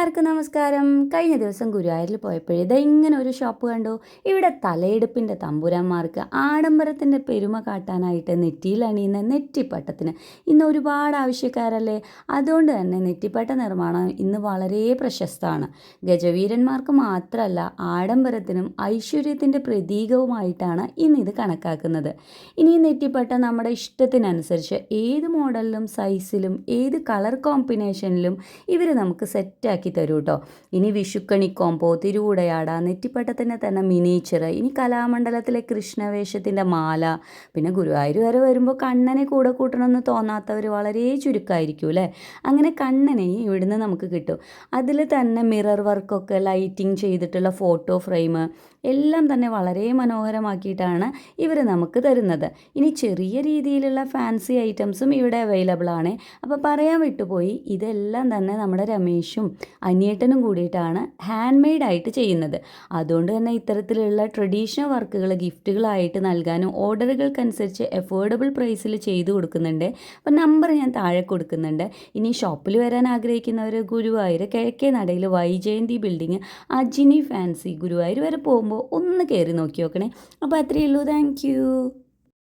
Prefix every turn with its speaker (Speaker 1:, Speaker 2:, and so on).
Speaker 1: എല്ലാവർക്കും നമസ്കാരം. കഴിഞ്ഞ ദിവസം ഗുരുവായൂരിൽ പോയപ്പോഴേ ഇങ്ങനെ ഒരു ഷോപ്പ് കണ്ടു. ഇവിടെ തലയെടുപ്പിൻ്റെ തമ്പുരാന്മാർക്ക് ആഡംബരത്തിൻ്റെ പെരുമ കാട്ടാനായിട്ട് നെറ്റിയിൽ അണിയുന്ന നെറ്റിപ്പട്ടത്തിന് ഇന്ന് ഒരുപാട് ആവശ്യക്കാരല്ലേ. അതുകൊണ്ട് തന്നെ നെറ്റിപ്പട്ട നിർമ്മാണം ഇന്ന് വളരെ പ്രശസ്തമാണ്. ഗജവീരന്മാർക്ക് മാത്രമല്ല, ആഡംബരത്തിനും ഐശ്വര്യത്തിൻ്റെ പ്രതീകവുമായിട്ടാണ് ഇന്ന് ഇത് കണക്കാക്കുന്നത്. ഇനി നെറ്റിപ്പട്ട നമ്മുടെ ഇഷ്ടത്തിനനുസരിച്ച് ഏത് മോഡലിലും സൈസിലും ഏത് കളർ കോമ്പിനേഷനിലും ഇവർ നമുക്ക് സെറ്റാക്കി തരൂ കേട്ടോ. ഇനി വിഷുക്കണി കോമ്പോ, തിരുവുടയാട, നെറ്റിപ്പട്ടത്തിൻ്റെ തന്നെ മിനിയേച്ചർ, ഇനി കലാമണ്ഡലത്തിലെ കൃഷ്ണവേഷത്തിൻ്റെ മാല, പിന്നെ ഗുരുവായൂർ വരെ വരുമ്പോൾ കണ്ണനെ കൂടെ കൂട്ടണമെന്ന് തോന്നാത്തവർ വളരെ ചുരുക്കമായിരിക്കും അല്ലേ. അങ്ങനെ കണ്ണനെ ഇവിടുന്ന് നമുക്ക് കിട്ടും. അതിൽ തന്നെ മിറർ വർക്കൊക്കെ ലൈറ്റിങ് ചെയ്തിട്ടുള്ള ഫോട്ടോ ഫ്രെയിം എല്ലാം തന്നെ വളരെ മനോഹരമാക്കിയിട്ടാണ് ഇവർ നമുക്ക് തരുന്നത്. ഇനി ചെറിയ രീതിയിലുള്ള ഫാൻസി ഐറ്റംസും ഇവിടെ അവൈലബിൾ ആണ്. അപ്പോൾ പറയാൻ വിട്ടുപോയി, ഇതെല്ലാം തന്നെ നമ്മുടെ രമേശും അനിയേട്ടനും കൂടിയിട്ടാണ് ഹാൻഡ് മെയ്ഡ് ആയിട്ട് ചെയ്യുന്നത്. അതുകൊണ്ട് തന്നെ ഇത്തരത്തിലുള്ള ട്രഡീഷണൽ വർക്കുകൾ ഗിഫ്റ്റുകളായിട്ട് നൽകാനും ഓർഡറുകൾക്കനുസരിച്ച് അഫോർഡബിൾ പ്രൈസിൽ ചെയ്തു കൊടുക്കുന്നുണ്ട്. അപ്പോൾ നമ്പർ ഞാൻ താഴെ കൊടുക്കുന്നുണ്ട്. ഇനി ഷോപ്പിൽ വരാൻ ആഗ്രഹിക്കുന്നവർ ഗുരുവായൂർ കിഴക്കേ നടയിൽ വൈജയന്തി ബിൽഡിങ് അജിനി ഫാൻസി ഗുരുവായൂർ വരെ പോകുമ്പോൾ ഒന്ന് കയറി നോക്കി നോക്കണേ. അപ്പോൾ അത്രയേ ഉള്ളൂ. Thank you.